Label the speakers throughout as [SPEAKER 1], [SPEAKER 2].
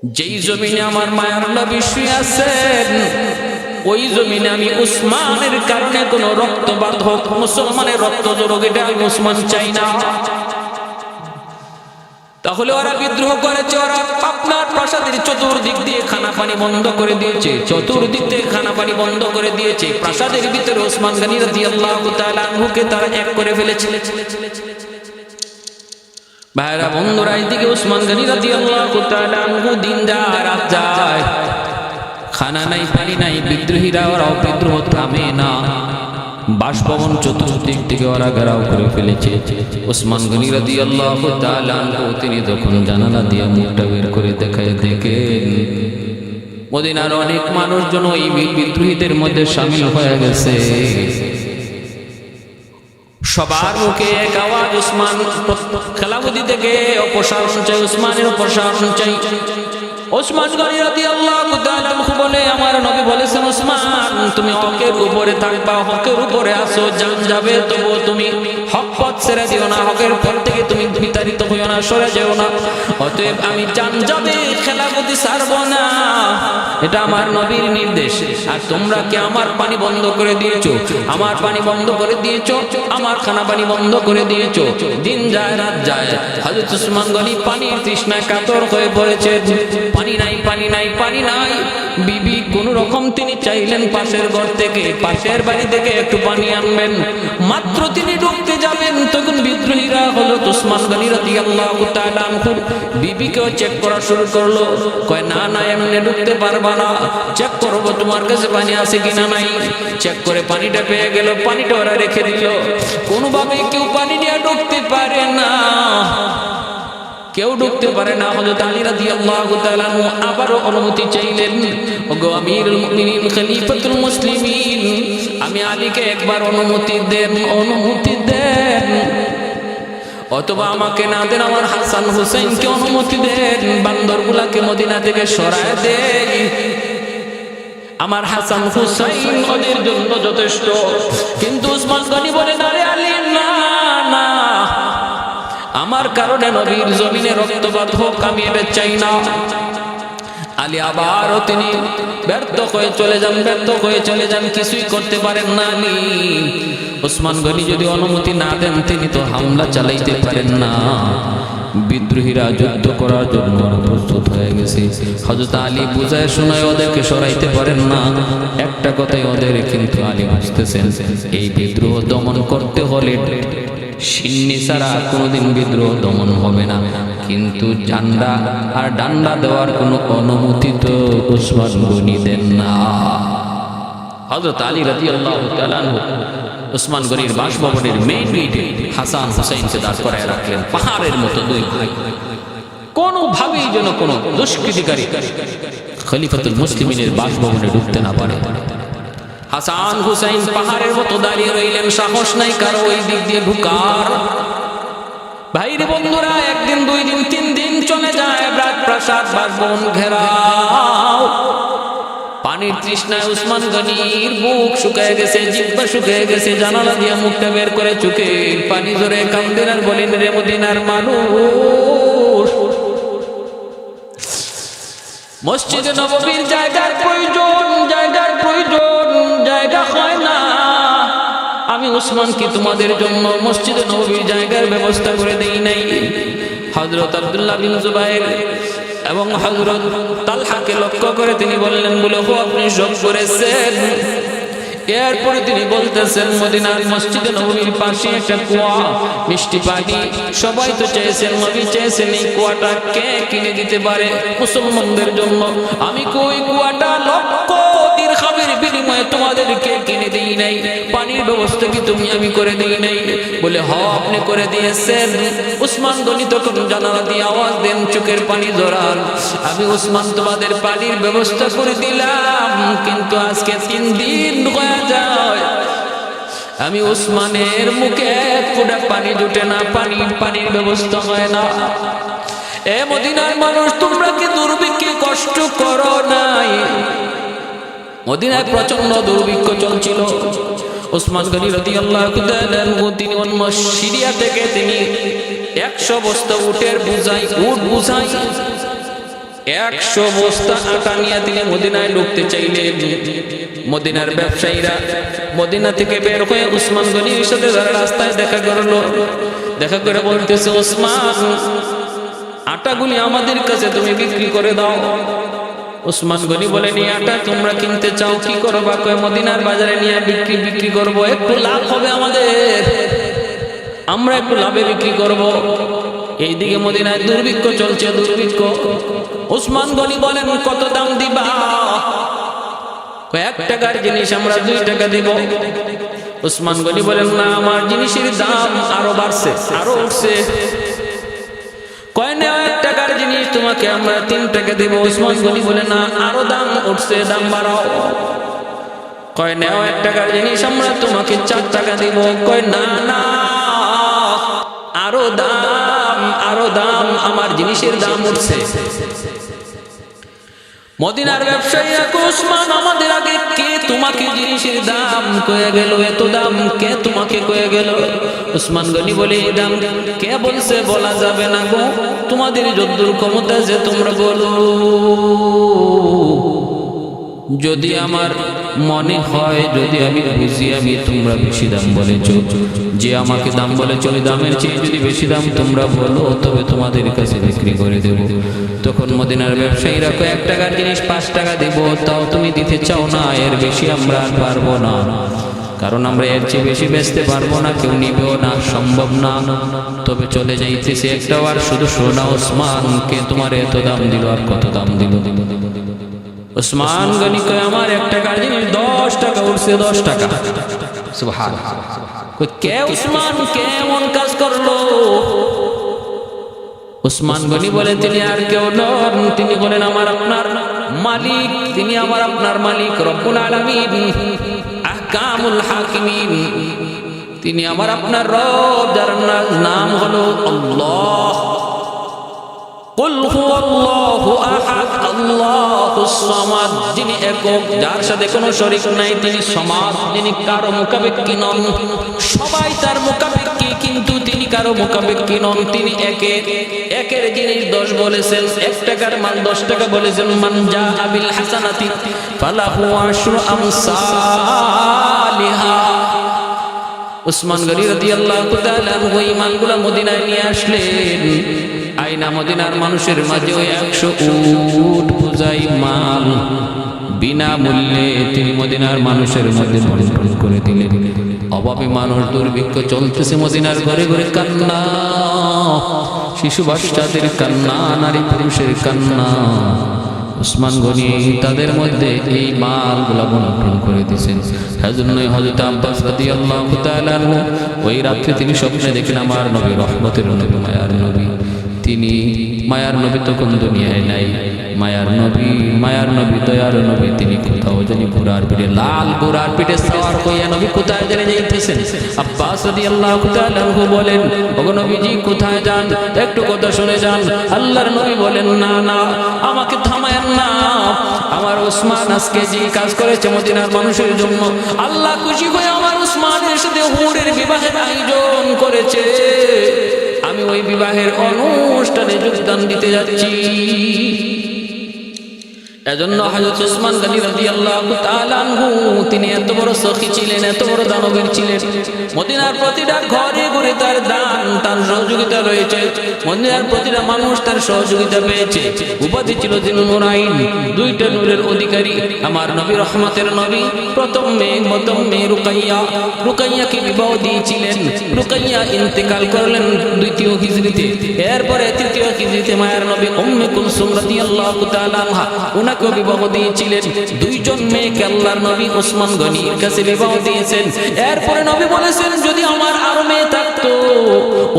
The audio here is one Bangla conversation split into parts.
[SPEAKER 1] যেই জমিনে আমার মায়ার নবী শুয়ে আছেন, ওই জমিনে আমি উসমানের কারণে কোন রক্তপাত হোক, মুসলমানের রক্ত জড়ুক, এটা আমি উসমান চাই না। তাহলে ওরা বিদ্রোহ করেছে, ওরা আপনার প্রাসাদের চতুর্দিক দিয়ে খানা পানি বন্ধ করে দিয়েছে, চতুর্দিক থেকে খানা পানি বন্ধ করে দিয়েছে। প্রাসাদের ভিতরে ওসমান গনি রাদিয়াল্লাহু তাআলা আনহুকে তারা এক করে ফেলেছে। ভাইরা বন্ধুরা, এইদিকে ওসমান গনি রাদিয়াল্লাহু তাআলা আনহু দিন যায় রাত যায়, খানা নাই পানি নাই, বিদ্রোহীরা ওরাও বিদ্রোহ থামে না। বাসভবন চতুর্দিক থেকে ওরা ঘেরাও করে ফেলেছে। ওসমান গনি রাদিয়াল্লাহু তাআলা আনহু তিনি তখন জানালা দিয়ে মুখটা বের করে দেখায়, দেখেন মদিনার অনেক মানুষজন ওই বিদ্রোহীদের মধ্যে শামিল হয়ে গেছে। সবার মুখে এক আওয়াজ, উসমান খেলাফতি থেকে অপসারণ চাই, উসমানের অপসারণ চাই। ওসমান গনি রাদিয়াল্লাহু তাআলা আনহু বলে, আমার নবী বলেছেন উসমান তুমি হকের উপরে থাকবা, হকের উপরে আসো, জান যাবে তবু তুমি হক পথ ছেড়ে দিও না, হকের পথ থেকে তুমি বিতাড়িত হইও না, সরে যেও না। অতএব আমি জান যাবে খেলাফতি ছাড়বো না, এটা আমার নবীর নির্দেশ। আর তোমরা কি আমার পানি বন্ধ করে দিয়েছো, আমার পানি বন্ধ করে দিয়েছো, আমার খানা পানি বন্ধ করে দিয়েছো। দিন যায় রাত যায়, হযরত উসমান গনি পানির তৃষ্ণায় কাতর হয়ে পড়েছে। পানি নাই, পানি নাই, পানি নাই। বিবি কোন রকম তিনি চাইলেন পাশের ঘর থেকে, পাশের বাড়ি থেকে একটু পানি আনবেন। মাত্র তিনি ঢুকতে যাবেন, তখন বিদ্রোহীরা হলো ওসমান গনি রাদিয়াল্লাহু তাআলা আনহু বিবিকেও চেক করা শুরু করলো। কয় না না, এমনি ঢুকতে পারবা না, চেক করবো তোমার কাছে পানি আছে কিনা নাই। চেক করে পানিটা পেয়ে গেল, পানিটা ওরা রেখে দিল। কোনোভাবে কেউ পানি নিয়ে ঢুকতে পারে না, কেউ ঢুকতে পারে না। হযরত আলী রাদিয়াল্লাহু তাআলা আনহু আবারও অনুমতি চাইলেন, ওগো আমিরুল মুমিনিন খলিফাতুল মুসলিমিন, আমি আলীকে একবার অনুমতি দেন, অনুমতি দেন। অথবা আমাকে না দেন, আমার হাসান হুসাইনকে অনুমতি দেন, বান্দরগুলাকে মদিনা থেকে সরায় দেই। আমার হাসান হুসাইন ওদের জন্য যথেষ্ট। কিন্তু উসমান গনি বলে, না রে আলী, না না, আমার কারণে নবীর জমিনে রক্তপাত হোক, আমি এটা চাই না। আলী আবারও তিনি ব্যর্থ হয়ে চলে যান, ব্যর্থ হয়ে চলে যান, কিছুই করতে পারেন না আলী। ওসমান গনি যদি অনুমতি না দেন, তিনি তো হামলা চালাইতে পারেন না। বিদ্রোহীরা যুদ্ধ করার জন্য প্রস্তুত হয়ে গেছে। হযরত আলী বুঝায় শোনায় ওদেরকে সরাইতে পারেন না। একটা কথাই ওদের কিন্তু আলী বুঝতেছেন, এই বিদ্রোহ দমন করতে হলে সিন্নি ছাড়া কোনোদিন বিদ্রোহ দমন হবে না। কিন্তু ঝান্ডা আর ডান্ডা দেওয়ার কোনো অনুমতি তো ওসমান গনি দেন না। হযরত আলী রাদিয়াল্লাহু তাআলা আনহু ওসমান গনির বাসভবনের মেইন গেটে হাসান হুসাইনকে দাঁড় করায় রাখলেন, পাহাড়ের মতো দুই ভাই। কোনোভাবেই যেন কোনো দুষ্কৃতিকারী খলিফাতুল মুসলিমিনের বাসভবনে ঢুকতে না পারে। হাসান হুসাইন পাহাড়ের মতো দাঁড়িয়ে রইলেন, সাহস নাই কারো ওই দিক দিয়ে ঢুকার। ভাইরে বন্ধুরা, একদিন, দুই দিন, তিন দিন চলে যায়, রাজপ্রাসাদ বাসভবন ঘেরাও। পানির তৃষ্ণায় উসমান গনির বুক শুকিয়ে গেছে, জিহ্বা শুকিয়ে গেছে। জানালা দিয়ে মুখটা বের করে চোখে পানি জোরে কান্দেন আর বলেন, রে মদিনার মানুষ, মসজিদে নববীর জায়গার প্রয়োজন, জায়গার প্রয়োজন, জায়গা হয় না। আমি উসমান কি তোমাদের জন্য মসজিদে নববীর জায়গার ব্যবস্থা করে দেই নাই? হযরত আব্দুল্লাহ বিন জুবাইর এবং হযরত তালহাকে লক্ষ্য করে তিনি বললেন, বলে হো আপনি সব করেছেন। এরপরে তিনি বলতেছেন, মদিনার মসজিদে নববীর পাশে একটা কুয়া, মিষ্টি পানি, সবাই তো চেয়েছেন, নবী চেয়েছেন, এই কুয়াটা কে কিনে দিতে পারে মুসলমানদের জন্য? আমি কই কুয়াটা লক্ষ দিরহামের বিনিময়ে তোমাদেরকে কিনে দেই নাই, পানির ব্যবস্থা কি তুমি আমি করে দেই নাই? বলে হ, আপনি করে দিয়েছেন। উসমান গনি তখন জানালা দিয়ে আওয়াজ দেন, চোখের পানি জড়ান, আমি উসমান তোমাদের পানির ব্যবস্থা করে দিলাম, কিন্তু আজকে 3 দিন হয়ে যায় আমি উসমানের মুখে ফোঁটা পানি জুটে না, পানির ব্যবস্থা হয় না। এ মদিনার মানুষ, তোমরা কি দুর্ভিক্ষে কষ্ট করো নাই? মদিনায় প্রচন্ড দুর্ভিক্ষ চলছিল। ওসমান গনি রাদিয়াল্লাহু তাআলা তিনি অন্য সিরিয়া থেকে তিনি 100 বস্তা উটের বুঝাই, উট বুঝাই 100 বস্তা আটা নিয়ে তিনি মদিনায় ঢুকতে চাইলেন। মদিনার ব্যবসায়ীরা মদিনা থেকে বের হয়ে উসমান গনির সাথে যারা রাস্তায় দেখা করলো, দেখা করে বলতেছে, ওসমান, আটাগুলি আমাদের কাছে তুমি বিক্রি করে দাও। উসমান গনি বলেন, এই আটা তোমরা কিনতে চাও, কি করবা? কয়, মদিনার বাজারে নিয়ে বিক্রি করবো, একটু লাভ হবে আমাদের, আমরা একটু লাভে বিক্রি করব। এইদিকে মদিনায় দুর্ভিক্ষ চলছে, দুর্ভিক্ষ। উসমান গনি বলেন, কত দাম দিবা? 1 টাকার জিনিস আমরা 2 টাকা দিব। উসমান গনি বলেন, না, আমার জিনিসের দাম আরো বাড়ছে, আরো উঠছে। কয়, না, 1 টাকার জিনিস তোমাকে আমরা 3 টাকা দিব। উসমান গনি বলেন, না, আরো দাম উঠছে, দাম বাড়াও। কয়, না, 1 টাকার জিনিস আমরা তোমাকে 4 টাকা দিব। কয়, না না, আরো দাম, আরো দাম, আমার জিনিসের দাম উঠছে। মদিনার ব্যবসায়ীরা, উসমান, আমাদের আগে কে তোমাকে জিনিসের দাম কয়ে গেল? এত দাম কে তোমাকে কয়ে গেল? উসমান গনি বলে, এই দাম কে বলছে? বলা যাবে না গো, তোমাদের যদ্দুর ক্ষমতা যে তোমরা বলো। যদি আমার মনে হয়, যদি আমি বুঝি আমি তোমরা বেশি দাম বলেছ, যে আমাকে দাম বলেছ ওই দামের চেয়ে যদি বেশি দাম তোমরা বলো, তবে তোমাদের কাছে বিক্রি করে দেব। তখন মদিনার ব্যবসায়ীরা, 1 টাকার জিনিস 5 টাকা দেব, তাও তুমি দিতে চাও না? এর বেশি আমরা আর পারবো না, কারণ আমরা এর চেয়ে বেশি বেচতে পারবো না, কেউ নিবেও না, সম্ভব না। তবে চলে যাইতেছে একটাও আর শুধু শোনা, ওসমান, কে তোমার এত দাম দিল আর কত দাম দিল? উসমান গনি কয়, আমার 1 টাকার জিনিস 10 টাকা উঠছে, 10 টাকা। সুবহানাল্লাহ। কে উসমান, কে এমন কাজ করলো? উসমান গনি বলে, তিনি আর কেউ নন, তিনি বলেন আমার আপনার মালিক, তিনি আমার আপনার মালিক, রব্বুল আলামিন, আহকামুল হাকিমিন, তিনি আমার আপনার রব, যার নাম হলো আল্লাহ। কুল হুয়াল্লাহু আহাদ আল্লাহুস সামাদ, যিনি একক, যার সাথে কোনো শরীক নাই, তিনি সমাদ, যিনি কারো মুখাপেক্ষী নন, সবাই তার মুখাপেক্ষী কিন্তু তিনি কারো মুখাপেক্ষী নন। তিনি একের জিনিস 10 বলেছেন, 1 টাকার মাল 10 টাকা বলেছেন। মান জাআ বিল হাসানাতি ফালাহু আশরু আমসালিহা। উসমান গনি রাদিয়াল্লাহু তাআলা ওই মালগুলো মদিনায় নিয়ে আসলেন। আইনা মদিনার মানুষের মাঝে ওই 100 উট বোঝাই মাল বিনামূল্যে তিনি মদিনার মানুষের মধ্যে বন্টন করে দিলেন। অভাবী মানুষ, দুর্ভিক্ষ চলতেছে, মদিনার ঘরে ঘরে কান্না, শিশু বাচ্চাদের কান্না, নারী পুরুষের কান্না। উসমান গনি তাদের মধ্যে এই মালগুলা বন্টন করে দিয়েছেন। সেজন্যই হযরত আব্বাস রাদিয়াল্লাহু তাআলা ওই রাত্রে তিনি স্বপ্নে দেখেন আমার নবী, রহমতের নবী, মায়ার নবী, তিনি মায়ার নবী তখন দুনিয়ায় নাই। মায়ার নবী দয়ার নবী, তিনি কোথাও জানি ঘোড়ার পিঠে, লাল ঘোড়ার পিঠে সওয়ার হইয়া নবী কোথায় জানি যাইতেছেন। আব্বাস রাদিয়াল্লাহু তাআলা বলেন, ওগো নবীজি কোথায় যান? একটু কথা শুনে যান। আল্লাহর নবী বলেন, না না, আমাকে থামায়েন না, আমার উসমান আজকে যে কাজ করেছে মদিনার মানুষের জন্য, আল্লাহ খুশি হয়ে আমার উসমানের সাথে হুরের বিবাহের আয়োজন করেছে, আমি ওই বিবাহের অনুষ্ঠানে যোগদান দিতে যাচ্ছি। এজন্য হযরত উসমান গনি রাদিয়াল্লাহু তাআলা আনহু তিনি এত বড় সখী ছিলেন, এত বড় দানবীর ছিলেন। মদিনার প্রতিটা ঘরে ঘরে তার দান, তার সহযোগিতা রয়েছে। মদিনার প্রতিটা মানুষ তার সহযোগিতা পেয়েছে। উপাধি ছিল যিনি নুরাইন, 2টা নূরের অধিকারী, আমার নবী, রহমতের নবী। প্রথম মেয়ে রুকাইয়াকে বিবাহ দিয়েছিলেন। রুকাইয়া ইন্তেকাল করলেন 2য় হিজরিতে। এরপরে 3য় হিজরিতে মায়ের নবী উম্মে কুলসুম রাদিয়াল্লাহু তাআলা আনহা উনাকে বিবাহ দিয়েছিলেন। 2 জন মেয়েকে আল্লাহর নবী উসমান গনির কাছে বিবাহ দিয়েছেন। এরপরে নবী বলেছেন, যদি আমার আরো মেয়ে থাকতো,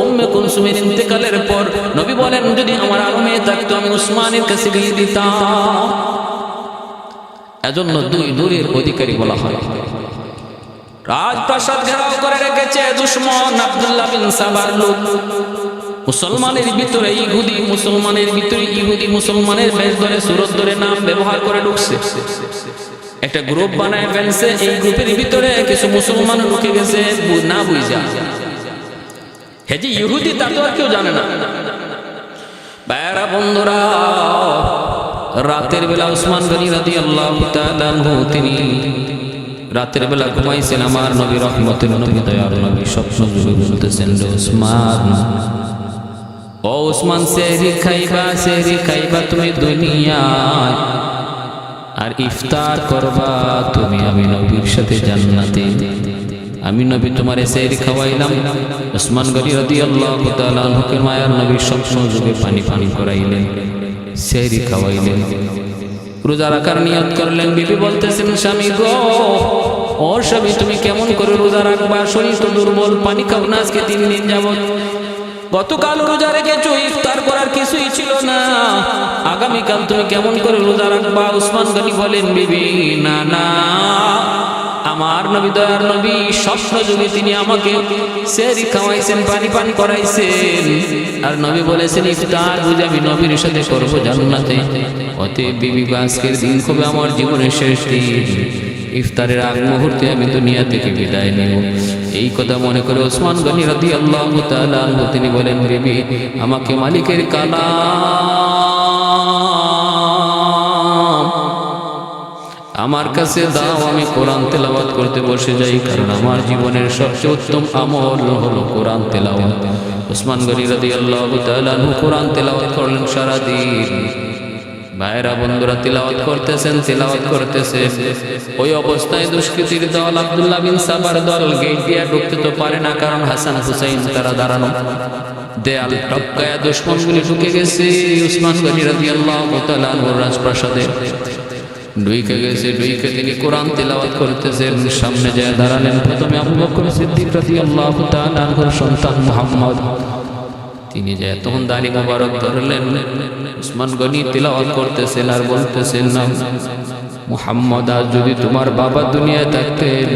[SPEAKER 1] উম্মে কুলসুমের ইন্তেকালের পর নবী বলেন, যদি আমার আরো মেয়ে থাকতো আমি উসমানের কাছে বিয়ে দিতাম। এজন্য 2 নূরের অধিকারী বলা হয়। রাজপ্রাসাদ ঘেরাও করে রেখেছে দুশমন আব্দুল্লাহ বিন সাবার লোক। মুসলমানের ভিতরে ইহুদি, মুসলমানের ভিতরে ইহুদি, মুসলমানের বেশ ধরে, সুরত ধরে, নাম ব্যবহার করে ঢুকছে। একটা গ্রুপ বানায় ফেলছে। এই গ্রুপের ভিতরে কিছু মুসলমান ঢুকে গেছে না বুঝা। হ্যাঁ, যে ইহুদি তা তো আর কেউ জানে না। ভাইরা বন্ধুরা, রাতের বেলা উসমান গনি রাদিয়াল্লাহু তাআলা আনহু তিনি রাতের বেলা ঘুমাইছেন। আমার নবী রহমতের নবী দয়ার নবী স্বপ্ন যুগে বলতেছেন, উসমান, ও উসমান, সেহরি খাইবা তুমি দুনিয়ায়, আর ইফতার করবা তুমি আমি নবীর সাথে জান্নাতে। আমি নবী তোমারে সেহরি খাওয়াইলাম। উসমান গনি রাদিয়াল্লাহু তাআলা আনহুকে মায়ার নবী স্বপ্ন যুগে পানি করাইলেন, সেহরি খাওয়াইলেন, রোজা রাখার নিয়ত করলেন। বিবি বলতেছেন, স্বামী গো, ও স্বামী, তুমি কেমন করে রোজা রাখবা? শরীর তো দুর্বল, পানি খাও না আজকে 3 দিন যাবত। গতকাল রোজা রেখেছো, ইফতার করার কিছুই ছিল না, আগামীকাল তুমি কেমন করে রোজা রাখবা? উসমান গনি বলেন, বিবি না, আমার নবী দয়ার নবী স্বপ্ন যুগে তিনি আমাকে সেহরি খাওয়াইছেন, পানি করাইছেন, আর নবী বলেছেন ইফতার বুঝে আমি নবীর সাথে করবো জান্নাতে। অতএব বিবি, আজকের দিন হবে আমার জীবনের শেষ দিন, ইফতারের আগ মুহূর্তে আমি দুনিয়া থেকে বিদায় নেব। এই কথা মনে করে উসমান গনি রাদিয়াল্লাহু তাআলা আনহু তিনি বলেন, বিবি, আমাকে মালিকের কালাম আমার কাছে দাও, আমি কোরআন তেলাওয়াত করতে বসে যাই, কারণ আমার জীবনের সবচেয়ে উত্তম আমল হলো কোরআন তেলাওয়াত। উসমান গনি রাদিয়াল্লাহু তাআলা আনহু কোরআন তেলাওয়াত করলেন সারা দিন। ভাইরা বন্ধুরা, তেলাওয়াত করতেছেন। ওই অবস্থায় দুষ্কৃতীর দল, আব্দুল্লাহ বিন সাবার দল গেট দিয়ে ঢুকতে তো পারে না, কারণ হাসান হুসাইন তারা দাঁড়ানো। দেয়াল টপকায়া দুশমনগুলি ঢুকে গেছে উসমান গনি রাদিয়াল্লাহু তাআলা আনহুর রাজপ্রাসাদে। ঢুকে তিনি কোরআন তেলাওয়াত করতেছেন। সামনে যায় দাঁড়ালেন প্রথমে আবু বকর সিদ্দিক রাদিয়াল্লাহু তাআলা আনহুর সন্তান মুহাম্মদ। তিনি যে তখন দাড়ি মোবারক ধরলেন, উসমান গনি তেলাওয়াত করতেছেন আর বলতেছেন, না মুহাম্মদ, আজ যদি তোমার বাবা দুনিয়ায় থাকতেন,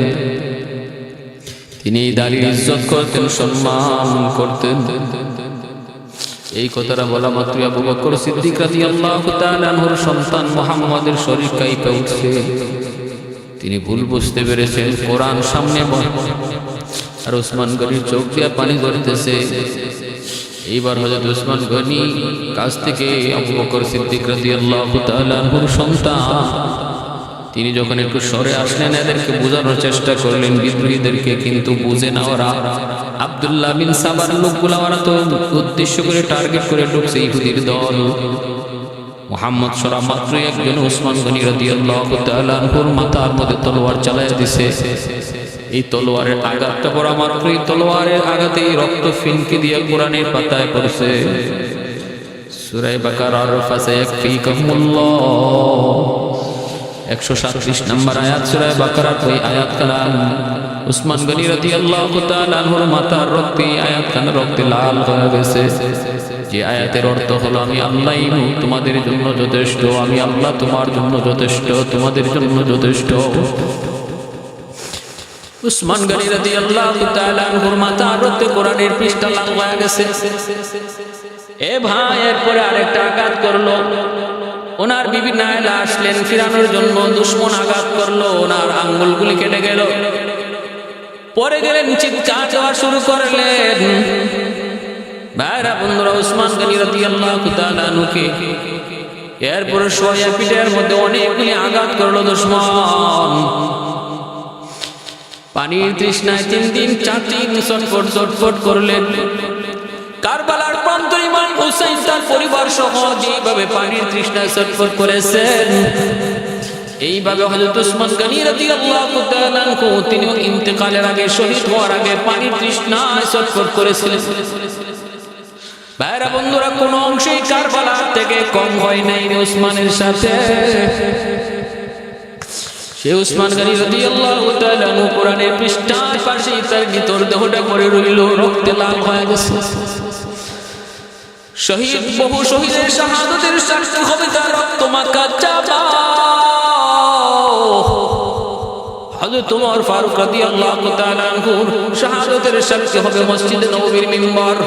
[SPEAKER 1] তিনি দাড়ির ইজ্জত করতেন, সম্মান করতেন। এই কথাটা বলা মাত্র আবু বকর সিদ্দিক রাদিয়াল্লাহু তাআলা আনহুর সন্তান মুহাম্মদের শরীর কাঁপে উঠছে। তিনি ভুল বুঝতে পেরেছেন, কোরআন সামনে আর উসমান গনির চোখ দিয়ে পানি ঝরতেছে। এইবার হযরত উসমান গনি কাছ থেকে আবু বকর সিদ্দিক রাদিয়াল্লাহু তাআলা আনহুর সন্তান তিনি যখন একটু সরে আসলেন, এদেরকে বোঝানোর চেষ্টা করলেন, বিদ্রোহীদেরকে, কিন্তু বুঝে না ওরা। আব্দুল্লাহ বিন সাবার লোকগুলা ওরা তো উদ্দেশ্য করে টার্গেট করে ঢুকছে ইহুদির দল। মুহাম্মদ সরা মাত্র একজন উসমান গনি রাদিয়াল্লাহু তাআলা আনহুর মাথার মধ্যে তলোয়ার চালায়া দিছে। এই তলোয়ারের আঘাতটা পড়া মাত্রই তলোয়ারের আঘাতেই রক্ত ফিনকে দিয়ে কোরআনের পাতায় পড়ছে। সূরা বাকারার ফাসায়াকফিকুমুল্লাহ 137 নম্বর আয়াত সূরা বাকারার ওই আয়াত কালাম উসমান গনি রাদিয়াল্লাহু তাআলা আনহুর মাথার রক্তে আয়াতখানা রক্তে লাল হয়ে গেছে। যে আয়াতের অর্থ হলো, আমি আল্লাহই তোমাদের জন্য যথেষ্ট, আমি আল্লাহ তোমার জন্য যথেষ্ট, তোমাদের জন্য যথেষ্ট। উসমান গনি রাদিয়াল্লাহু তাআলা আনহুর মাথার রক্তে কোরআনের পৃষ্ঠা লাল হয়ে গেছে। এ ভাই, এরপরে আরেকটা আঘাত করলো। ওনার বিবি নায়লা আসলেন ফিরানোর জন্য, দুশমন আঘাত করলো, ওনার আঙ্গুলগুলি কেটে গেল। পরে গেলেন, চিৎকার দেওয়া শুরু করলেন। ভাইরা বন্ধুরা, উসমান গনি রাদিয়াল্লাহু তাআলা আনহুকে এরপরে শোয়া পিঠের মধ্যে অনেকগুলি আঘাত করলো দুশমন। পানির তৃষ্ণায় 3 দিন 4 দিন ছটফট করলেন। কারবালার প্রান্তরে ইমাম হুসাইন তার পরিবার সহ যেভাবে পানির তৃষ্ণায় ছটফট করেছেন, এইভাবে হযরত উসমান গনি রাদিয়াল্লাহু তাআলা আনহু তিনিও ইন্তেকালের আগে, শহীদ হওয়ার আগে পানির তৃষ্ণায় ছটফট করেছিলেন। ভাইরা বন্ধুরা, কোন অংশেই কারবালা থেকে কম হয় নাই উসমানের সাথে। সে উসমান গনি রাদিয়াল্লাহু তাআলা আনহু কোরআনের পৃষ্ঠার পাশে তার ভিতর দেহটা পড়ে রইল, রক্তে লাল হয়ে গেছে। শহীদ, বহু শহীদের শাহাদাতের সাক্ষী হবে তার রক্ত মাখা চাদর। হযরত ওমর ফারুক রাদিয়াল্লাহু তাআলা আনহুর শাহাদাতের সাক্ষী হবে মসজিদে নববীর মিম্বার।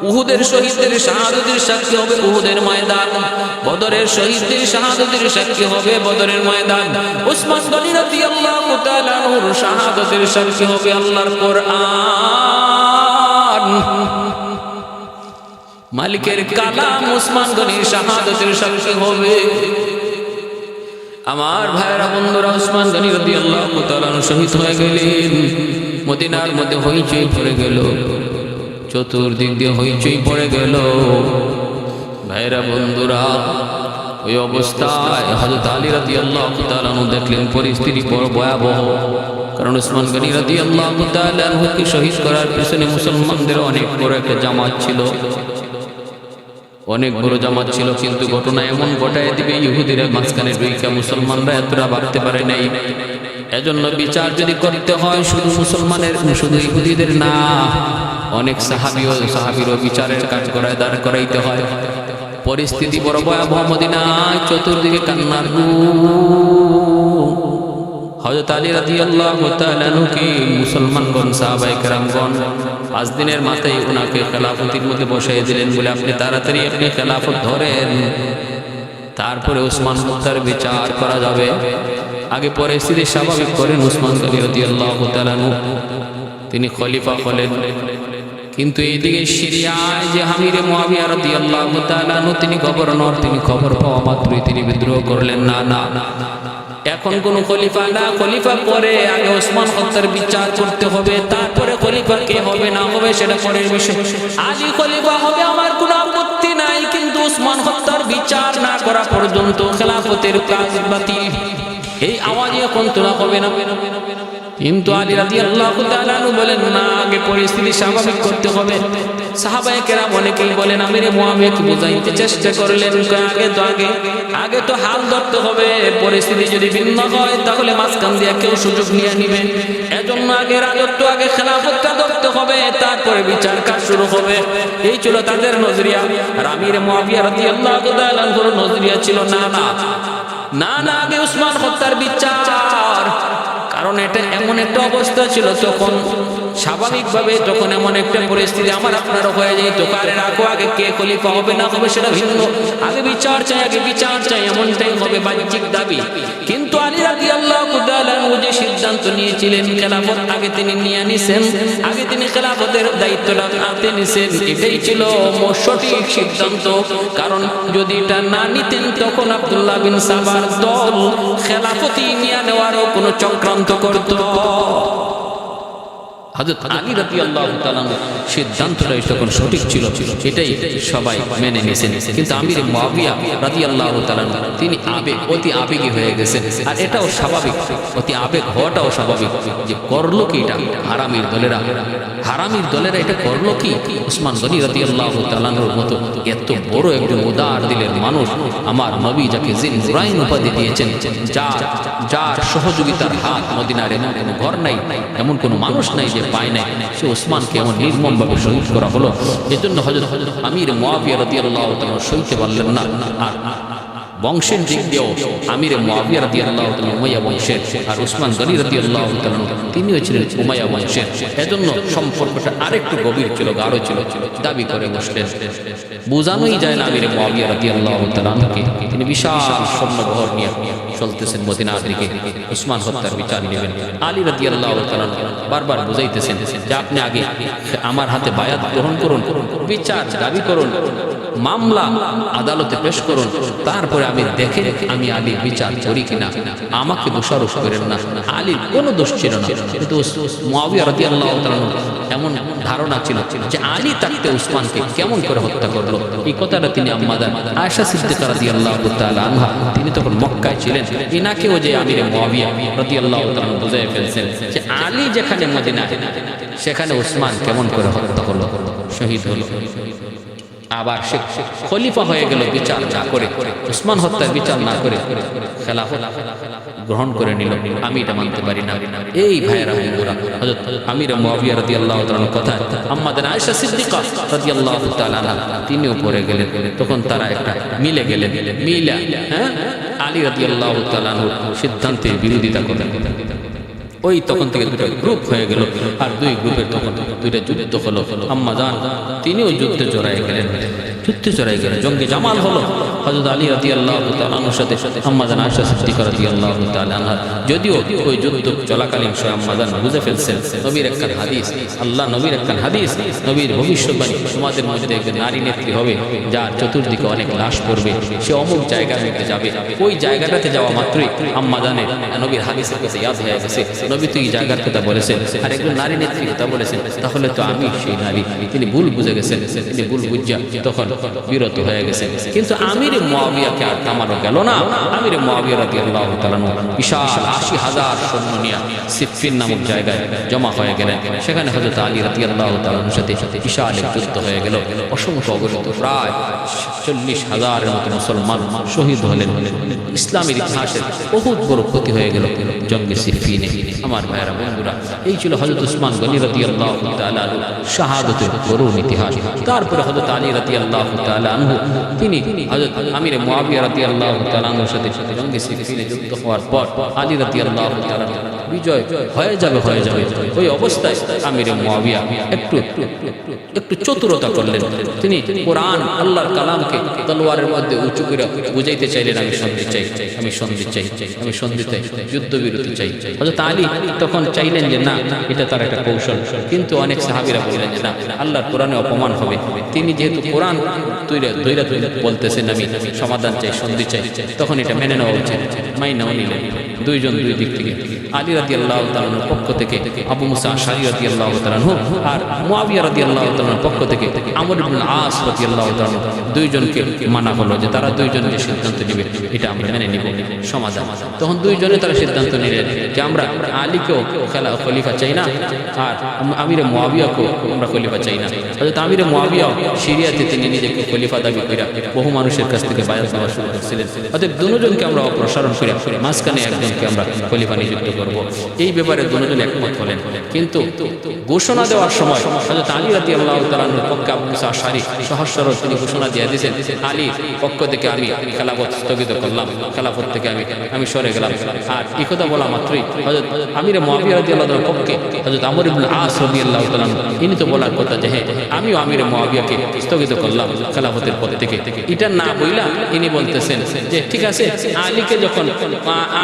[SPEAKER 1] উহুদের শহীদদের শাহাদাতের সাক্ষী হবে উহুদের ময়দান। বদরের শহীদদের শাহাদাতের সাক্ষী হবে বদরের ময়দান। উসমান গনি রাদিয়াল্লাহু তাআলা আনহুর শাহাদাতের সাক্ষী হবে আল্লাহর কোরআন। মালিকের কালাম উসমান গনির শাহাদাতের সাক্ষী হবে। আমার ভাইরা বন্ধুরা, উসমান গনি রাদিয়াল্লাহু তাআলা শহীদ হয়ে গেলেন। মদিনার মধ্যে হইচই পড়ে গেল, চতুর্দিক দিয়ে হইচই পড়ে গেল। ভাইরা বন্ধুরা, ওই অবস্থায় হযরত আলী রাদিয়াল্লাহু তাআলা দেখলেন পরিস্থিতি বড় ভয়াবহ। কারণ উসমান গনি রাদিয়াল্লাহু তাআলা কে শহীদ করার পিছনে মুসলমানদের অনেক বড় একটা জামাত ছিল, অনেক বড় জামাত ছিল। কিন্তু ঘটনা এমন ঘটায় দিবে, ইহুদিরা মাঝখানে ঢুইকা মুসলমানরা এতটা ভাবতে পারে নাই। এজন্য বিচার যদি করতে হয় শুধু মুসলমানের, শুধু ইহুদিদের না, অনেক সাহাবীরও বিচারের কাজ করায় দাঁড় করাইতে হয়। পরিস্থিতি বড় ভয়াবহ মদিনায়, চতুর্দিকে কান্নার হযরত আলী রাদিয়াল্লাহু তাআলা কে মুসলমানগণ সাহাবায়ে কেরামগণ 5 দিনের মাথায় ওনাকে খেলাফতের মধ্যে বসাই দিলেন, বলে আপনি তাড়াতাড়ি আপনি খেলাফত ধরেন, তারপরে উসমান হত্যার বিচার করা যাবে। আগে পরিস্থিতি স্বাভাবিক করেন উসমান গনি রাদিয়াল্লাহু তাআলা, তিনি খলিফা হলেন। কিন্তু এইদিকে সিরিয়ায় যে আমির মুআবিয়া রাদিয়াল্লাহু তাআলা তিনি গভর্নর, তিনি খবর পাওয়া মাত্রই তিনি বিদ্রোহ করলেন। না, এখন কোন খলিফা না, খলিফা পরে, আগে ওসমান হত্যার বিচার করতে হবে, তারপরে খলিফা কে হবে না হবে সেটা পরের বিষয়। আলী খলিফা হবে আমার কোনো আপত্তি নাই, কিন্তু ওসমান হত্যার বিচার না করা পর্যন্ত খেলাফতের কাজ বাতিল, এই আওয়াজে এখন তোলা হবে না। কিন্তু আলী রাদিয়াল্লাহু তাআলা বলেন না, আগে পরিস্থিতি স্বাভাবিক করতে হবে। সাহাবায়ে কেরাম অনেকেই বলেন আমিরে মুআবিয়াকে বুঝাইতে চেষ্টা করলেন, আগে তো হাল ধরতে হবে, পরিস্থিতি যদি ভিন্ন হয় তাহলে মাঝখান দিয়ে কেউ সুযোগ নিয়ে নিবে। এজন্য আগে রাজত্ব, আগে খেলাফতটা ধরতে হবে, তারপরে বিচার কাজ শুরু হবে। এই ছিল তাদের নজরিয়া। আর আমিরে মুআবিয়া রাদিয়াল্লাহু তাআলা নজরিয়া ছিল না, আগে উসমান হত্যার বিচার। কারণ এটা এমন একটা অবস্থা ছিল তখন, স্বাভাবিকভাবে যখন এমন একটা পরিস্থিতি আমার আপনারও হয়ে যায়, তো কারে রাখো, আগে কে খলিফা হবে না হবে সেটা ভিন্ন, আগে বিচার চাই, এমনটাই হবে বাহ্যিক দাবি। কিন্তু আলী রাদিয়াল্লাহু তাআলা যে সিদ্ধান্ত নিয়েছিলেন খেলাফত আগে তিনি নিয়ে নিছেন, আগে তিনি খেলাফতের দায়িত্বটা হাতে নিছেন, এটাই ছিল সঠিক সিদ্ধান্ত। কারণ যদি এটা না নিতেন তখন আব্দুল্লাহ বিন সাবার দল খেলাফতি নিয়ে নেওয়ারও কোনো চক্রান্ত করত। হযরত আলী রাদিয়াল্লাহু তাআলা সিদ্ধান্তটা তখন সঠিক ছিল, এটাই সবাই মেনে নিয়েছেন। কিন্তু আমির মুআবিয়া রাদিয়াল্লাহু তাআলা তিনি অতি আবেগী হয়ে গেছেন। আর এটাও স্বাভাবিক, অতি আবেগ হওয়াটাও স্বাভাবিক। যে করলো কি এটা হারামির দলেরা এটা করলো কি? উসমান গনি রাদিয়াল্লাহু তাআলার মতো এত বড় একজন উদার দিলের মানুষ, আমার নবী যাকে জিন নুরাইন উপাধি দিয়েছেন, যার সহযোগিতার হাত মদিনার এমন কোনো ঘর নাই, এমন কোনো মানুষ নাই যে পায় নাই, সে ওসমানকে এমন নির্মমভাবে শহীদ করা হলো। এজন্য হযরত আমির মুআবিয়া রাদিয়াল্লাহু তাআলা সইতে পারলেন না। আর বংশের দিক দিয়েও আমির মুআবিয়া রাদিয়াল্লাহু তাআলা উমাইয়া বংশের, আর উসমান গনি রাদিয়াল্লাহু তাআলা তিনিও ছিলেন উমাইয়া বংশের। এজন্য সম্পর্কটা আরেকটু গভীর ছিল, গাঢ় ছিল। দাবি করে বসলেন, বোঝানোই যায় না আমির মুআবিয়া রাদিয়াল্লাহু তাআলাকে তিনি বিশাল স্বর্ণবহর নিয়ে চলতেছেন মদিনার দিকে, উসমান হত্যার বিচার নেবেন। আলী রাদিয়াল্লাহু তাআলা বারবার বুঝাইতেছেন যে আপনি আগে আমার হাতে বায়াত গ্রহণ করুন, বিচার দাবি করুন, মামলা আদালতে পেশ করুন, তারপরে আমি দেখে আমি আলী বিচার করি কিনা, আমাকে দোষারোপ করেন না। আলীর কোনো দোষ ছিল না, কিন্তু মুআবিয়া রাদিয়াল্লাহু তাআলা এমন ধারণা ছিল যে আলী তাকে উসমানকে কেমন করে হত্যা করলো। এই কথাটা তিনি আম্মাদার আয়েশা সিদ্দিকা রাদিয়াল্লাহু তাআলা আনহা, তিনি তখন মক্কায় ছিলেন, ইনাকেও যে আমির মুআবিয়া রাদিয়াল্লাহু তাআলা বুঝায় ফেলছেন যে আলী যেখানে মদিনা সেখানে উসমান কেমন করে হত্যা হলো, শহীদ হলো। আবার সে খলিফা হয়ে গেল বিচার না করে, উসমান হত্যার বিচার না করে খেলাফত গ্রহণ করে নিল। আমি এটা মানতে পারি না। এই ভাইয়েরা বন্ধুরা, হযরত আমির মুআবিয়া রাদিয়াল্লাহু তাআলার কথা আম্মাদান আয়েশা সিদ্দিকা রাদিয়াল্লাহু তাআলা তিনিও পড়ে গেলেন। তখন তারা একটা মিলে গেলেন, আলী রাদিয়াল্লাহু তাআলার সিদ্ধান্তের বিরোধিতা করলেন। ওই তখন থেকে দুটো গ্রুপ হয়ে গেল, আর দুই গ্রুপের তখন দুইটা যুদ্ধ হলো। আম্মা জান তিনিও যুদ্ধে জড়াই গেলেন, জঙ্গে জামাল হলো। হযরত আলী রাদিয়াল্লাহু তাআলা আনহুর সাথে আম্মা জান আয়েশা সিদ্দিকা রাদিয়াল্লাহু তাআলা আনহা, যদিও ওই যুদ্ধ চলাকালীন সময় আম্মা জান বুঝে ফেলছেন নবীর একখান হাদিস, আল্লাহ নবীর একখান হাদিস, নবীর ভবিষ্যৎবাণী, তোমাদের মধ্যে একজন নারী নেত্রী হবে যার চতুর্দিকে অনেক লাশ পড়বে, সে অমুক জায়গার মধ্যে যাবে। ওই জায়গাটাতে যাওয়া মাত্রই আম্মা জানের নবীর হাদিসের কথা ইয়াদ হয়ে গেছে, নবী তো এই জায়গার কথা বলেছেন আর একজন নারী নেত্রীর কথা বলেছেন, তাহলে তো আমি সেই নারী। তিনি ভুল বুঝে গেছেন, তিনি ভুল বুঝা তখন বিরত হয়ে গেছেন। কিন্তু আমির মুয়াবিয়াকে আর থামানো গেল না। আমির মুয়াবিয়া রাদিয়াল্লাহু তাআলা বিশাল ৮০,০০০ সৈন্য নিয়ে সিফফিন নামক জায়গায় জমা হয়ে গেলেন। সেখানে হযরত আলী রাদিয়াল্লাহু তাআলার সাথে বিশাল এক যুদ্ধ হয়ে গেল। অসংখ্য অগণিত প্রায় ৪০,০০০-এর মতো মুসলমান শহীদ হলেন। ইসলামের ইতিহাসের বহুত বড় ক্ষতি হয়ে গেল জঙ্গে সিফফিনে। আমার ভাইয়েরা, বন্ধুরা, এই ছিল হযরত উসমান গনি রাদিয়াল্লাহু তাআলা আনহু শাহাদাতের করুণ ইতিহাস। তারপরে হযরত আলী রাদিয়াল্লাহু তাআলা আনহু তিনি হযরত আমির মুয়াবিয়া রাদিয়াল্লাহু তাআলা আনহুর সাথে জঙ্গে সিফফিনে যুদ্ধ হওয়ার পর আলী রাদিয়াল্লাহু তাআলা বিজয় হয়ে যাবে। ওই অবস্থায় আমির মুয়াবিয়া একটু চতুরতা করলেন। তিনি কোরআন আল্লাহর কালামকে তলোয়ারের মধ্যে উঁচু করে বুঝাইতে চাইলেন, আমি সন্ধি চাই, যুদ্ধবিরতি চাই। হযরত আলী তখন চাইলেন যে না, এটা তার একটা কৌশল। কিন্তু অনেক সাহাবীরা বললেন যে না, আল্লাহর কোরআনে অপমান হবে। তিনি যেহেতু কোরআন দৈরা বলতেছেন আমি সমাধান চাই, সন্ধি চাই, তখন এটা মেনে নেওয়া উচিত। মাইনাও নিলেন দুইজন দুই দিক থেকে। আলী রাদিয়াল্লাহু তাআলার পক্ষ থেকে আবু মুসা আশআরী রাদিয়াল্লাহু তাআলা আর মুয়াবিয়া রাদিয়াল্লাহু তাআলার পক্ষ থেকে আমর ইবনে আস রাদিয়াল্লাহু তাআলা, দুইজনকে মানা হলো যে তারা দুইজন যে সিদ্ধান্ত নেবে এটা আমরা মেনে নিব, সমাধান। তখন দুইজনে তারা সিদ্ধান্ত নিলেন যে আমরা আলীকেও খলিফা চাই না আর আমিরে মুয়াবিয়াকেও আমরা খলিফা চাই না। হযরত আমিরে মুয়াবিয়া সিরিয়াতে তিনি নিজেকে খলিফা দাবি করে বহু মানুষের কাছ থেকে বায়াত নেওয়া শুরু করেছিলেন। অতএব দুজনকে আমরা অপসারণ করে মাঝখানে একজনকে আমরা খলিফা নিযুক্ত করব। এই ব্যাপারে দুজন একমত হলেন। কিন্তু ঘোষণা দেওয়ার সময় হযরত আলী রাদিয়াল্লাহু তাআলার পক্ষে আবু মুসা আশআরী সহস্র তিনি ঘোষণা দিয়ে দিয়েছেন, আলী পক্ষ থেকে আমি খেলাফত স্থগিত করলাম, খেলাফত থেকে আমি সরে গেলাম। আর এই কথা বলা মাত্রই হযরত আমির মুয়াবিয়া রাদিয়াল্লাহু তাআলার পক্ষে হযরত আমর ইবনে আস রাদিয়াল্লাহু তাআলা ইনি তো বলার কথা যে হ্যাঁ, আমিও আমির মুয়াবিয়াকে স্থগিত করলাম খেলাফতের পদ থেকে। এটা না বইলা ইনি বলতেছেন যে ঠিক আছে,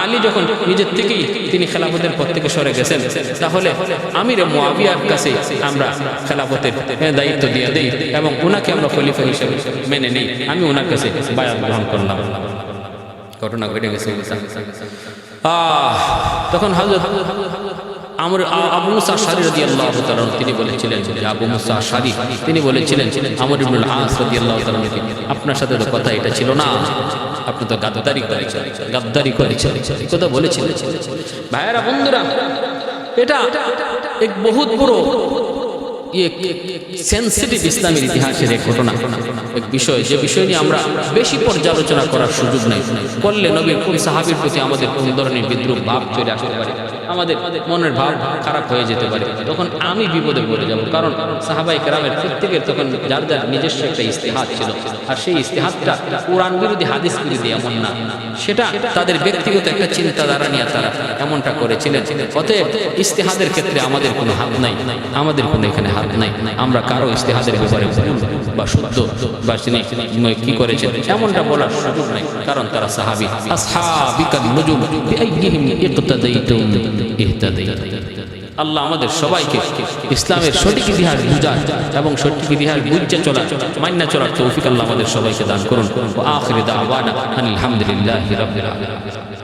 [SPEAKER 1] আলী যখন নিজের থেকেই তিনি খেলাফতের পদ থেকে সরে গেছেন, তাহলে আমির মুয়াবিয়ার কাছে আমরা খেলাফতের দায়িত্ব দিয়ে দেই এবং ওনাকে আমরা খলিফা হিসেবে মেনে নেই। আমি ওনার কাছে বায়াত গ্রহণ করলাম। ঘটনা ঘটে গেছে। তখন হযরত আবু মুসা আশআরী রাদিয়াল্লাহু তাআলা তিনি বলেছিলেন যে আবু মুসা আশআরী তিনি বলেছিলেন আমর ইবনে আস রাদিয়াল্লাহু তাআলা, আপনার সাথে তো কথা এটা ছিল না, আপনি তো গাদ্দারি করেছেন, কথা বলেছিলেন। ভাইয়েরা, বন্ধুরা, এটা এক বহুত বড় সেন্সিটিভ ইসলামের ইতিহাসের এক ঘটনা, এক বিষয়, যে বিষয় নিয়ে আমরা বেশি পর্যালোচনা করার সুযোগ নেই। করলে নবীর কোন সাহাবীর প্রতি আমাদের কোন ধরনের বিদ্রুপ ভাব চলে আসতে পারে, আমাদের মনের ভাব খারাপ হয়ে যেতে পারে। তখন আমি বিপদে পড়ে যাব। কারণ সাহাবায়ে কেরামের প্রত্যেকের তখন যার যার নিজস্ব একটা ইস্তেহাদ ছিল, আর সেই ইস্তেহাদটা কোরআন বিরোধী, হাদিস বিরোধী এমন না, সেটা তাদের ব্যক্তিগত একটা চিন্তাধারা নিয়ে তারা এমনটা করেছিলেন। অতএব ইস্তেহাদের ক্ষেত্রে আমাদের কোনো হাত নাই, আমাদের কোনো এখানে হাত নাই। আমরা কারো ইস্তেহাদের ব্যাপারে ভুল বা শুদ্ধ বা তিনি কি করেছেন এমনটা বলার সুযোগ নাই, কারণ তারা সাহাবী। আসহাবিকান নুজুম বিআইহিম ইক্তাদাইতুম ইহতাদাইতুম। আল্লাহ আমাদের সবাইকে ইসলামের সঠিক ইতিহাস বুঝার এবং সঠিক ইতিহাস বুঝে চলার, মান্য চলার তৌফিক আল্লাহ আমাদের সবাইকে দান করুন। ওয়া আখিরু দাওয়ানা আলহামদুলিল্লাহি রাব্বিল আলামিন।